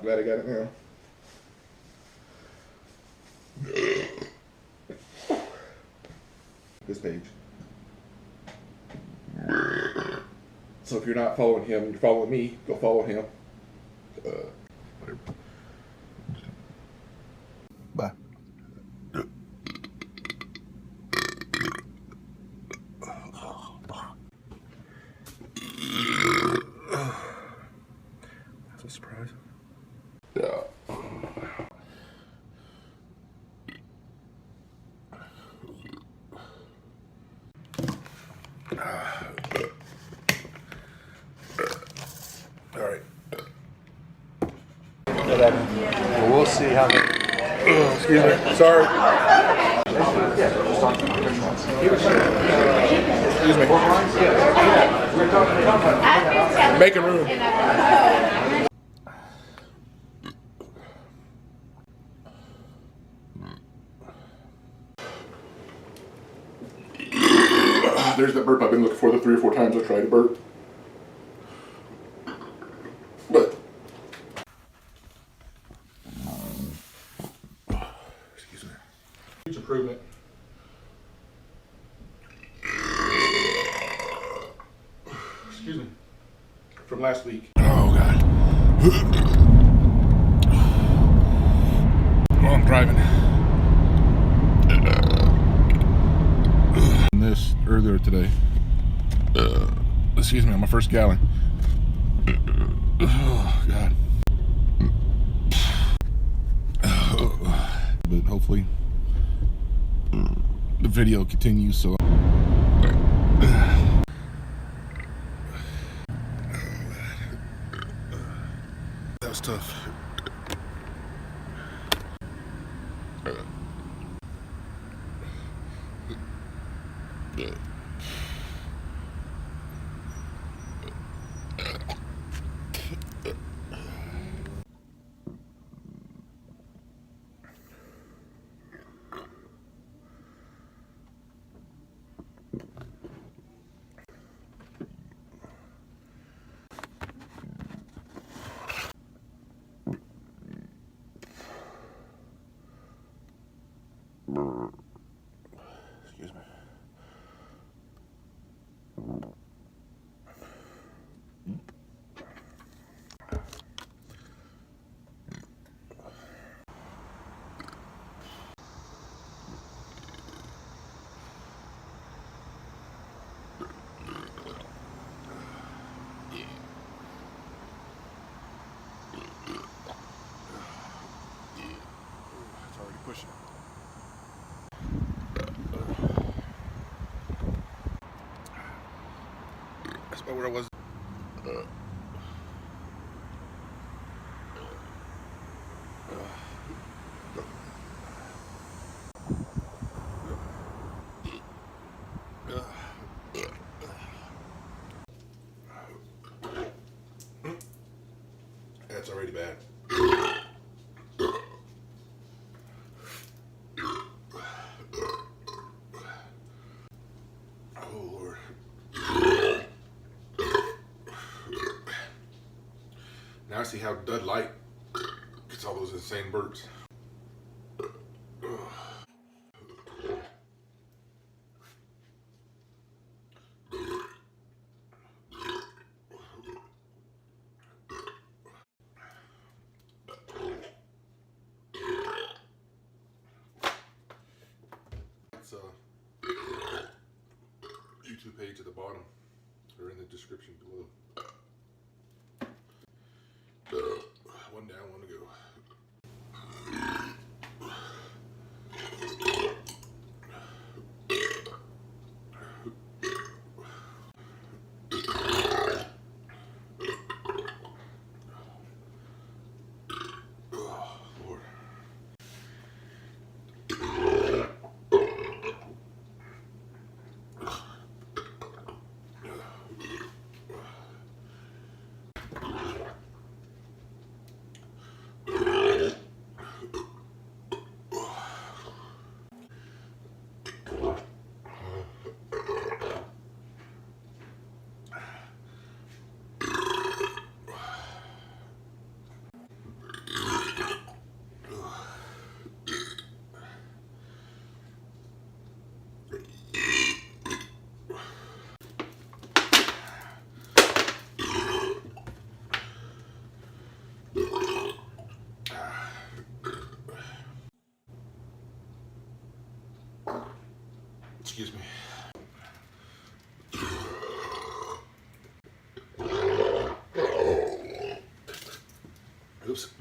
glad I got it now. This page. So if you're not following him, you're following me, go follow him. Whatever. Bye. That's a surprise. Yeah. All right. Well, we'll see how they... Excuse me. Sorry. Excuse me. Making room. There's that burp I've been looking for the 3 or 4 times I tried to burp. But excuse me. Huge improvement. Excuse me. From last week. Oh God. Well, I'm driving. This earlier today. Excuse me, on my first gallon. Oh God. But hopefully the video continues, so that was tough. Excuse me. It's already pushing. That's about where I was. That's already bad. Oh Lord. Now I see how Dud Light gets all those insane burps. It's YouTube page at the bottom or in the description below. One down, one to go. Oh, Lord. Excuse me. Oops.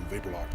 Vapor lock.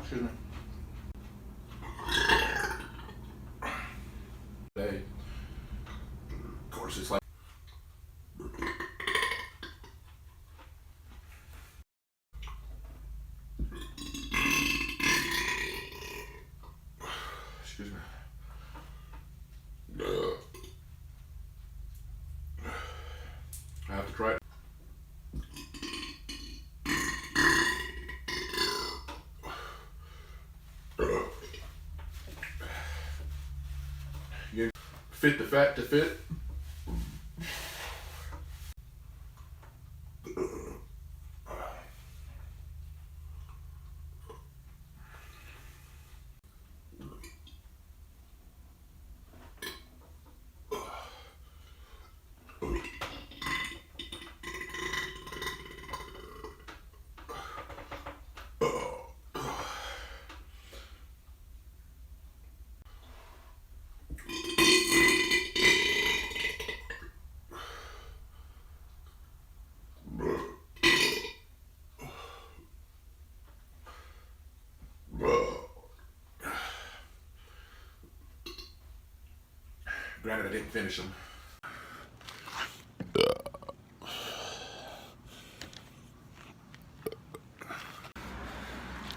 Excuse me. Day. Of course, it's like. Excuse me. I have to try it. You fit the fat to fit. Granted, I didn't finish them.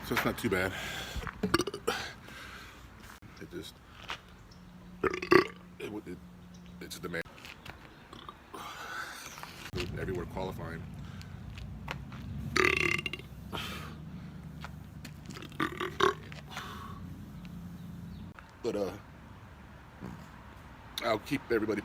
So it's not too bad. It just it's the man everywhere qualifying. But I'll keep everybody